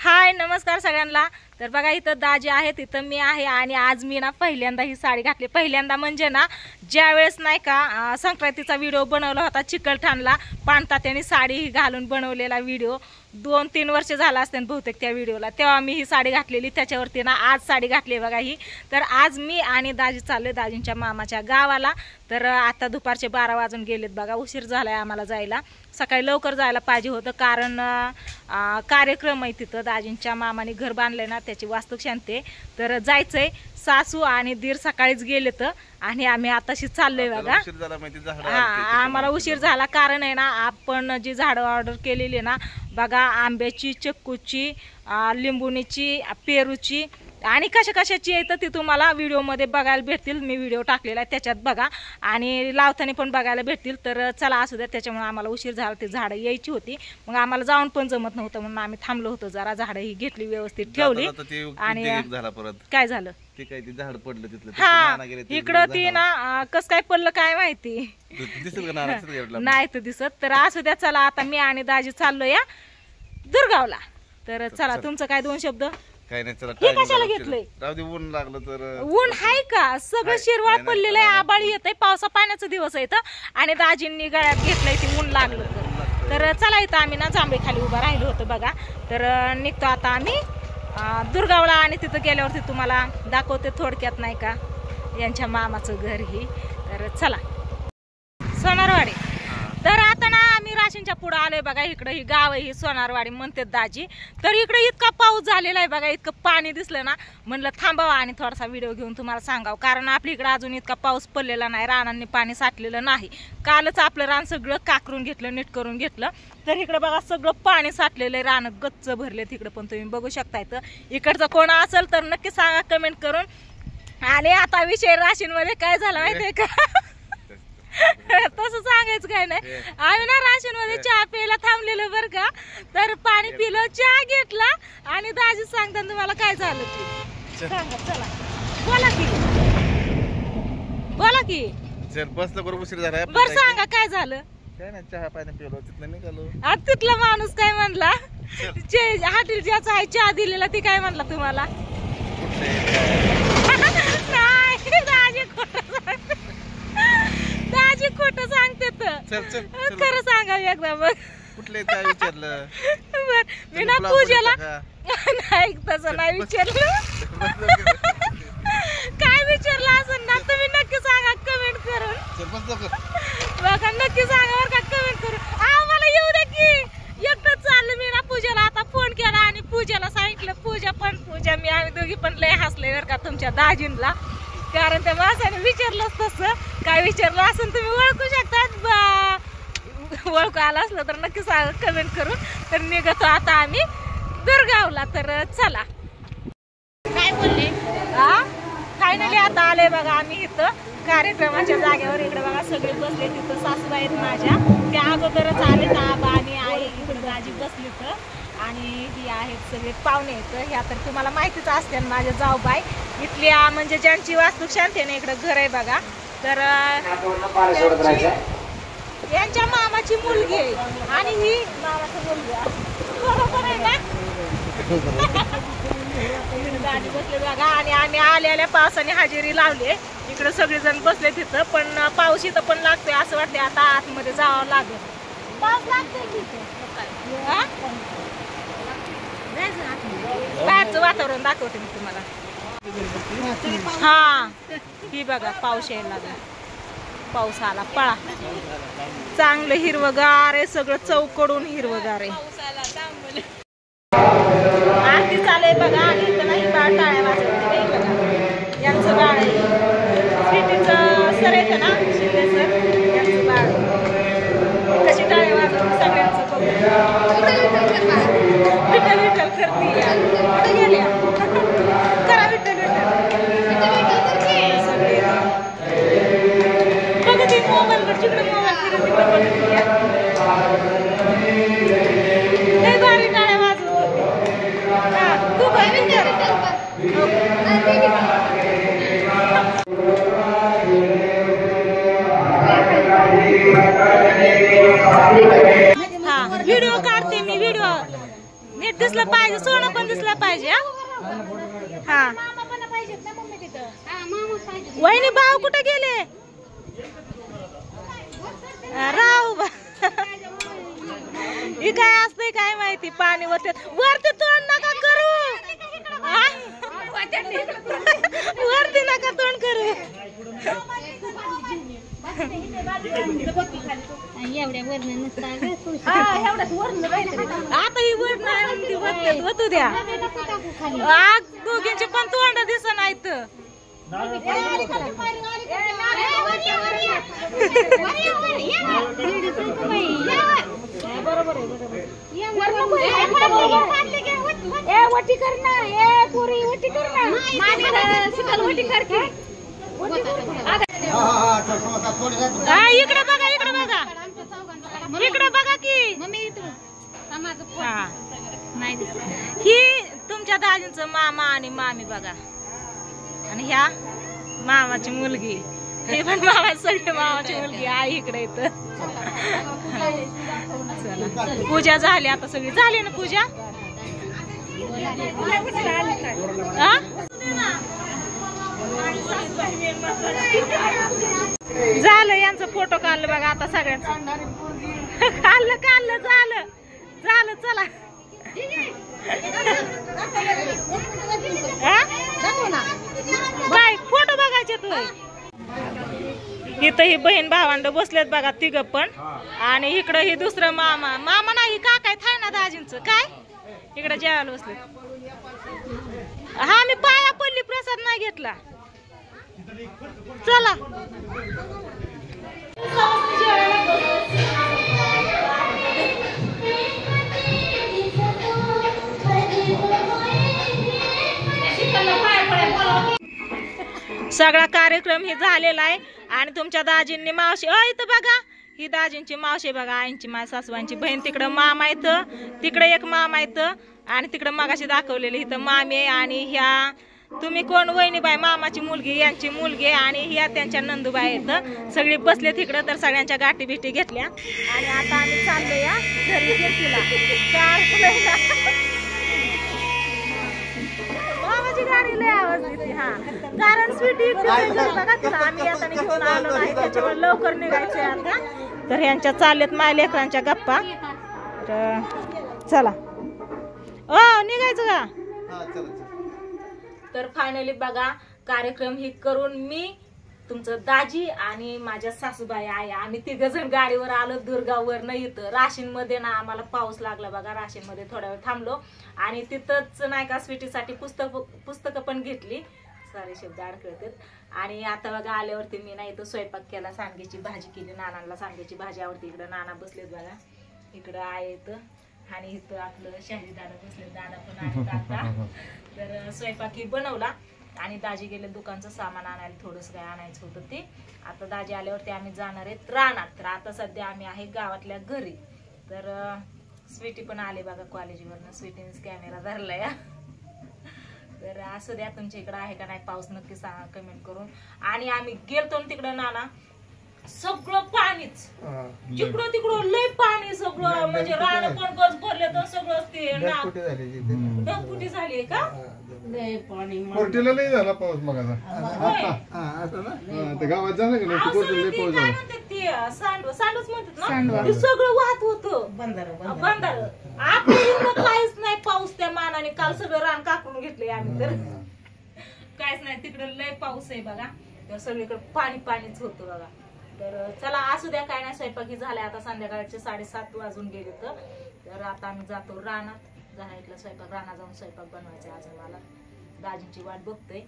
हाय नमस्कार सगळ्यांना। तर बघा इथं दाजी आहेत, इथं मी आहे आणि आज मी ना पहिल्यांदा ही साडी घातली। पहिल्यांदा म्हणजे ना ज्यावेळेस नाही का संक्रांतीचा व्हिडिओ बनवला होता चिकलठाणला, पानतात्याने साडी घालून बनवलेला व्हिडिओ 2-3 वर्ष झाला असतील बहुतेक त्या व्हिडिओला, तेव्हा मी ही साडी घातलेली। त्याच्यावरती ना आज साडी घातली बघा ही। तर आज मी आणि दाजी चाललोय दाजींच्या मामाच्या गावाला। तर आता दुपारचे 12 वाजून गेलेत बघा, उशीर झालाय आम्हाला जायला। सकाळी लवकर जायला पाहिजे होतं कारण कार्यक्रम आहे तिथं, दाजींच्या मामाने घर बांधलंय ना त्याची वास्तुशांती। तर जायचंय, सासू आणि दीर सकाळीच गेलेत आणि आम्ही आताशी चाललोय बघा। आम्हाला उशीर झाला कारण आहे ना आपण जी झाडं ऑर्डर केलेली ना बघा, आंब्याची, चिक्कूची, लिंबुणीची, पेरूची आणि कशाची येतं ती तुम्हाला व्हिडिओमध्ये बघायला भेटतील। मी व्हिडिओ टाकलेला आहे त्याच्यात बघा आणि लावताना पण बघायला भेटतील। तर चला असू द्या, त्याच्यामुळे आम्हाला उशीर झाला, ती झाडं यायची होती, मग आम्हाला जाऊन पण जमत नव्हतं म्हणून आम्ही थांबलो होतो जरा। झाडं ही घेतली, व्यवस्थित ठेवली आणि काय झालं झाड पडलं तिथलं, हा इकडं ती ना कस काय पडलं काय माहिती नाही तर दिसत। तर असू द्या, चला आता मी आणि दाजी चाललो या दुर्गावला। तर चला तुमचं काय 2 शब्द? काय नाही, चला हे कशाला घेतलंय? राहू दे, ऊन लागलं तर ऊन आहे का? सगळं शिरवाळ पडलेलं आहे, आबाळी येत आहे, पावसा पाण्याचा दिवस आहे आणि दाजींनी गळ्यात घेतलंय ती ऊन लागलं तर चला इथं आम्ही ना जांभळी खाली उभा राहिलो होतो बघा। तर निघतो आता आम्ही दुर्गावला आणि तिथं गेल्यावरती तुम्हाला दाखवते थोडक्यात नाही का यांच्या मामाचं घर ही। तर चला सोनारवाडी। तर आता ना आम्ही राशींच्या पुढे आलोय बघा, इकडे ही गाव आहे, ही सोनारवाडी म्हणतात दाजी। तर इकडे इतका पाऊस झालेला आहे बघा, इतकं पाणी दिसलं ना म्हणलं थांबावा आणि थोडासा व्हिडिओ घेऊन तुम्हाला सांगावं, कारण आपल्या इकडे अजून इतका पाऊस पडलेला नाही, रानांनी पाणी साठलेलं नाही। कालच आपलं रान सगळं काकरून घेतलं, नीट करून घेतलं। तर इकडे बघा सगळं पाणी साठलेलं आहे, रान गच्च भरले तिकडे पण तुम्ही बघू शकताय। तर इकडचं कोण असेल तर नक्की सांगा कमेंट करून। आणि आता विषय राशींमध्ये काय झाला माहितीये का तसं सांगायचं काय नाही, आम्ही ना राशन मध्ये चहा प्यायला थांबलेलं बरं का। तर पाणी पिलं, चहा घेतला आणि दाजी सांगतात तुम्हाला काय झालं ते सांगा। चला बोला की चल बसलो, बरोबर उशीर झाला, बरं सांगा काय झालं? काय नाही, चहा पाणी पिलो, तिथनं निघालो। आता तिथला माणूस काय म्हणला, हॉटेल ज्याचा आहे चहा दिलेला ती काय म्हणला तुम्हाला? दाजी खोटं सांगते तर खरं सांगा एकदा मग। कुठले काय विचारलं? मी ना पूजेला नाही तसं नाही विचारलं काय विचारलं असं ना तुम्ही नक्की सांगा कमेंट करून बघा, नक्की सांगा बरं का कमेंट करून। आम्हाला येऊ द्या की एकटंच चाललं मी ना पूजेला। आता फोन केला आणि पूजेला सांगितलं, पूजा मी आम्ही दोघी पण लय हसले बरं का तुमच्या दाजींना, कारण त्या माणसाने विचारलंच तसं। काय विचारलं असं तुम्ही ओळखू शकतात, ओळखू आलं असलं तर नक्की सांगा कमेंट करून। तर निघतो आता आम्ही दुर्गावला। तर चला काय बोलले काय नाही, आता आले बघा आम्ही इथं कार्यक्रमाच्या जागेवर। इकडे बघा सगळे बसले, तिथं सासूबाई आहेत माझ्या, त्या अगोदरच आले, आबा आणि आई इकडे दाजी बसली तर आणि ही आहेत सगळे पाहुणे आहेत ह्या। तर तुम्हाला माहितीच असते माझ्या जाऊबाई इथल्या, म्हणजे ज्यांची वास्तुशांती आहे ना इकडं घर आहे बघा। तर यांच्या मामाची मुलगी आहे आणि ही मामाची मुलगी बरोबर आहे ना गाडी बसले बघा। आणि आम्ही आलेल्या पावसाने हजेरी लावली, इकडे सगळेजण बसले तिथं, पण पाऊस इथं पण लागतोय असं वाटतंय आता आतमध्ये जावं लागेल। पाऊस लागतोय बाहेरचं वातावरण दाखवते मी तुम्हाला। हा ही बघा पाऊस यायला लागला, पाऊस आला, पळा। चांगलं हिरवगार आहे सगळं, चौकडून हिरवगार आहे। आरती चालू आहे बघा आणि इथं नाही बाळ टाळ्या वाजवते बघा, यांचं बाळ आहे, स्वीटीचं सर येतं ना शिंदे सर, यांचं बाळ कशी टाळ्या वाजवते सगळ्यांचं विठ्ठल विठ्ठल करते गेल्या करा विठ्ठल सगळे बघा ते मोबाईलवर जिकडे मोबाईल फिरत तिकडे बघते लय भारी टाळ्या वाजवत होते। तू काय हा व्हिडिओ काढते मी, व्हिडिओ नीट दिसलं पाहिजे, सोनं पण दिसलं पाहिजे. हा वहिनी भाऊ कुठे गेले? राहू बा ही काय असतंय काय माहिती. पाणी वरती तोंड नका करू, वरती नका तोंड करू. आता ही वर नाही होतू द्या. आज दोघींची पण तोंड दिसत नाहीत. इकडे बघा, इकडे बघा, इकडे बघा की ही तुमच्या दाजींचं मामा आणि मामी बघा. आणि ह्या मामाची मुलगी, हे पण मामा सगळे मामाची मुलगी आहे इकडे इथं. पूजा झाली आता, सगळी झाली ना पूजा. झालं यांचं फोटो काढलं बघा आता सगळ्यांचं. काढलं काढलं झालं झालं. चला काय फोटो बघायचे तू. इथं ही बहीण भावंड बसलेत बघा तिघ पण. आणि इकडं ही दुसरं मामा, मामा नाही काका थाय ना दाजींचं. काय इकडे जेवायला बसले. हा मी पाया पडली, प्रसाद नाही घेतला. चला सगळा कार्यक्रम हे झालेला आहे. आणि तुमच्या दाजींनी मावशी इथं बघा, ही दाजींची मावशी बघा, आईंची सासूबाईंची बहीण. तिकडं मामा येतं, तिकडे एक मामा येतं, आणि तिकडं मगाशी दाखवलेली इथं मामी आहे. आणि ह्या तुम्ही कोण? वहिनीबाई मामाची मुलगी, यांची मुलगी. आणि ह्या त्यांच्या नंदूबाई येतं. सगळी बसले तिकडं. तर सगळ्यांच्या गाठी बिठी घेतल्या. आणि आता आम्ही चाललो या घरी कीर्तीला. मामाची गाडी लय आवाज देते. हा कारण स्वीटी बघा तिला आम्ही येताना घेऊन आलो नाही, त्याच्यामुळे लवकर निघायचंय आता. तर ह्यांच्या चाललेत माझ्या लेकरांच्या गप्पा. तर चला निघायचं का? तर फायनली बघा कार्यक्रम ही करून मी, तुमचं दाजी आणि माझ्या सासूबाई आहे, आम्ही तिघ जण गाडीवर आलो दुर्गावर. नाही इथं राशीन मध्ये ना आम्हाला पाऊस लागला बघा. राशीन मध्ये थोड्या वेळ थांबलो आणि तिथंच नाही का स्वीटीसाठी पुस्तकं पण घेतली. सारे शब्द अडकळतात. आणि आता बघा आल्यावरती मी नाही इथं स्वयंपाक केला, सांडग्याची भाजी केली. नानांना सांडग्याची भाजी आवडते. इकडं नाना बसलेत बघा, इकडं आहे इथं. आणि इथं आपलं शाही दादा बसले, दादा पण आहेत आता. तर स्वयंपाकी बनवला. आणि दाजी गेले दुकानचं सामान आणायला, थोडंसं काय आणायचं होतं ते. आता दाजी आल्यावरती आम्ही जाणार आहेत रानात. तर आता सध्या आम्ही आहे गावातल्या घरी. तर स्वीटी पण आले बघा कॉलेजवरनं. स्वीटीनेच कॅमेरा धरला या. तर असं द्या, तुमच्या इकडं आहे का नाही पाऊस नक्की सांगा कमेंट करून. आणि आम्ही गेलतो तिकडं नाना, सगळं पाणीच, जिकडं तिकडं लय पाणी सगळं. म्हणजे रान पण गज भरले तर सगळं ते ढगफुटी झाली का? कोर्टीला नाही झाला पाऊस मग आता गावात झालं का नाही? कोर्टीला पाऊस झाला. सांडूच म्हणतात ना, सगळं वाहत होतं बंधार. आपल्या काहीच नाही पाऊस त्या मानाने. काल सगळं रान कापून घेतलंय आम्ही. तर काहीच नाही, तिकडे लय पाऊस आहे बघा. तर सगळीकडे पाणी पाणीच होतं बघा. तर चला असू द्या, काय नाही. स्वयंपाकी झालाय आता, संध्याकाळचे 7:30 वाजून गेले. तर आता आम्ही जातो रानात. झाला इथला स्वयंपाक, रानात जाऊन स्वयंपाक बनवायचा आज मला. दाजींची वाट बघतोय.